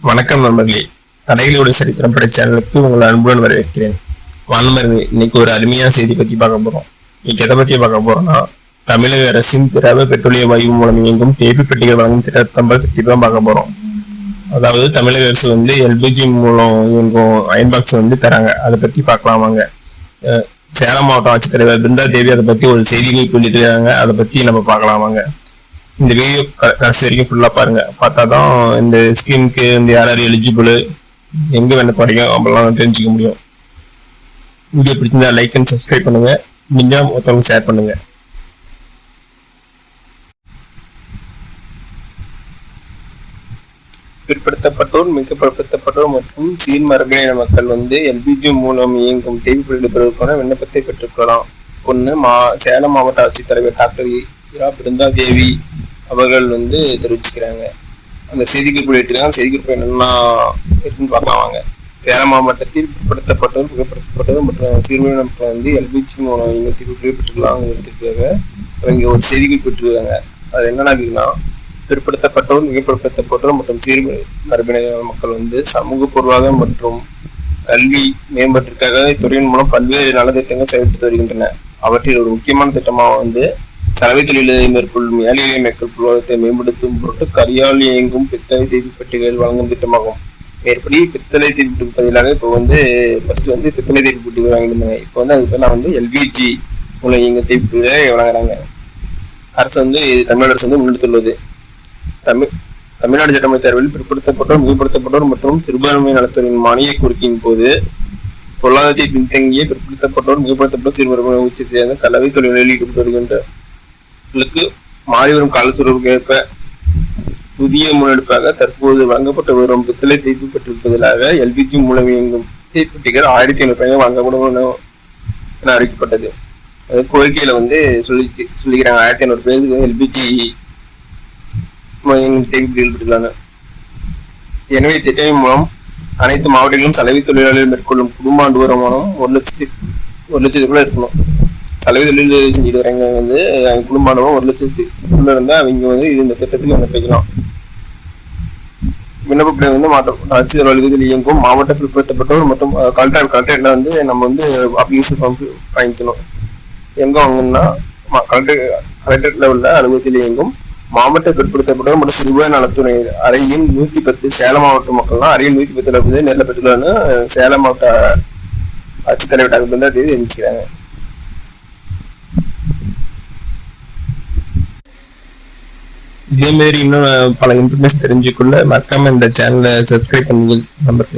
வணக்கம் நண்பர்களே. தடைகளோட சரித்திரம் படை சேனலுக்கு உங்களை அன்புடன் வரவேற்கிறேன். நண்பர்களே, இன்னைக்கு ஒரு அருமையான செய்தி பத்தி பார்க்க போறோம். இன்னைக்கு எதை பத்தி பார்க்க போறோம்னா, தமிழக அரசின் திரவ பெட்ரோலிய வாயு மூலம் இயங்கும் தேப்பி பெட்டிகள் வழங்கும் திட்டத்தை பத்தி தான் பார்க்க போறோம். அதாவது தமிழக அரசு எல்பிஜி மூலம் இயங்கும் அயன் பாக்ஸ் தராங்க. அதை பத்தி பார்க்கலாம் வாங்க. சேலம் மாவட்ட ஆட்சித்தலைவர் பிருந்தா தேவி அதை பத்தி ஒரு செய்திகள் சொல்லிட்டு இருக்காங்க. அதை பத்தி நம்ம பார்க்கலாம் வாங்க. இந்த வீடியோ கடைசி வரைக்கும் ஃபுல்லா பாருங்க. பார்த்தாதான் இந்த ஸ்கீமுக்கு யார் யார் எலிஜிபிள், எங்க விண்ணப்பம் கிடைக்கும் அப்படிலாம் தெரிஞ்சுக்க முடியும். வீடியோ பிடிச்சிருந்தா லைக் அண்ட் சப்ஸ்கிரைப் பண்ணுங்க. முடிஞ்சா மொத்தவங்க ஷேர் பண்ணுங்க. பிற்படுத்தப்பட்டோர், மிக பிற்படுத்தப்பட்டோர் மற்றும் சீர்மரபின மக்கள் எல்பிஜி மூலம் இயங்கும் தேவைப்படுகிற பெறுவதற்கான விண்ணப்பத்தை பெற்றுக்கொள்ளலாம். பொண்ணு சேலம் மாவட்ட ஆட்சித்தலைவர் டாக்டர் இரா பிருந்தா தேவி அவர்கள் தெரிவிச்சுக்கிறாங்க. அந்த செய்திக்குறிப்பு போயிட்டு செய்திக்குறிப்பு என்னென்னா இருக்குன்னு பார்க்கலாம் வாங்க. சேலம் மாவட்டத்தில் பிற்படுத்தப்பட்டோர், மிகப்படுத்தப்பட்டோர் மற்றும் சிறுபான்மை மக்கள் எல்பிஜி மூலம் இங்கே தீர்வு பெற்றுக்கலாங்கிறதுக்காக இங்கே ஒரு செய்திக்குறிப்பு பெற்றிருக்காங்க. அது என்னென்னா இருக்குன்னா, பிற்படுத்தப்பட்டோர், மிகப்படுத்தப்பட்டோர் மற்றும் சிறுபான்மை மக்கள் சமூக பொருளாதாரம் மற்றும் கல்வி மேம்பாட்டிற்காக இத்துறையின் மூலம் பல்வேறு நலத்திட்டங்கள் செயல்பட்டு வருகின்றன. அவற்றில் ஒரு முக்கியமான திட்டமாக சலவை தொழிலை மேற்கொள்ளும் ஏழையை மக்கள் பொருளாதாரத்தை மேம்படுத்தும் பொருட்டு கரியால் இயங்கும் பித்தளை தீர்ப்பு பெட்டிகள் வழங்கும் திட்டமாகும். மேற்படி பித்தளை தீர்ப்பு பதிலாக இப்போ ஃபர்ஸ்ட் பித்தளை தீர்ப்பு பெட்டிகள் வாங்கியிருந்தாங்க. இப்போ அதுக்கு எல்பிஜி மூலம் இயங்கும் தீர்ப்புகளை வழங்குறாங்க. அரசு தமிழ்நாடு அரசு முன்னெடுத்துள்ளது. தமிழ்நாடு சட்டமன்ற தேர்வில் பிற்படுத்தப்பட்டோர், மிகப்படுத்தப்பட்டோர் மற்றும் சிறுபான்மை நலத்துறையின் மானிய கோரிக்கையின் போது பொருளாதாரத்தை பின்தங்கிய பிற்படுத்தப்பட்டோர், மிகப்படுத்தப்பட்டோர், சிறுபான்மை உச்சத்தை சேர்ந்த சலவை தொழில்களில் ஈடுபட்டு வருகின்ற மாறிவரும் கால சூழலுக்கு ஏற்ப புதிய முன்னெடுப்பாக தற்போது வழங்கப்பட்டு வரும் பித்தளை தீர்ப்பு பெற்றிருப்பதாக எல்பிஜி மூலம் இயங்கும் தீப்பெட்டிகள் 1500 வழங்கப்படும் என அறிவிக்கப்பட்டது. அது கோரிக்கையில சொல்லிக்கிறாங்க 1500 பேருக்கு எல்பிஜி தீப்பெட்டிகள் பெற்றுள்ளாங்க. எனவே திட்டத்தின் மூலம் அனைத்து மாவட்டங்களிலும் சலவை தொழிலாளர்கள் மேற்கொள்ளும் குடும்ப ஆண்டு வருமானம் 1 லட்சத்துக்குள்ள இருக்கணும். சலவை தொழில் செஞ்சுட்டு வரவங்க அவங்க குடும்பமானவங்க 1 லட்சத்துக்குள்ள இருந்தா அவங்க இந்த திட்டத்துக்கு விண்ணப்பிக்கலாம். விண்ணப்பப்படி ஆட்சியர் அலுவலகத்தில் இயங்கும் மாவட்ட பிற்படுத்தப்பட்டோர் மற்றும் கலெக்டர்ல நம்ம அப்ளிகேஷன் ஃபார்ம் வாங்கிக்கணும். எங்க வாங்கணும்னா கலெக்டர்ல உள்ள அலுவலகத்தில் இயங்கும் மாவட்ட பிற்படுத்தப்பட்டோர் மற்றும் சிறுபான்மை நலத்துறை அறையில் 110 சேலம் மாவட்ட மக்கள்லாம் அறையில் 110 நேரில் பெற்றுள்ளான்னு சேலம் மாவட்ட ஆட்சித்தலைவர் டாக்டர் பிருந்தா தேவி தெரிவிக்கிறாங்க. இதே மாதிரி இன்னும் பல இன்ஃபர்மேஷன் தெரிஞ்சுக்கொள்ள மறக்காம இந்த சேனலை சப்ஸ்கிரைப் பண்ணுங்க நம்பர்.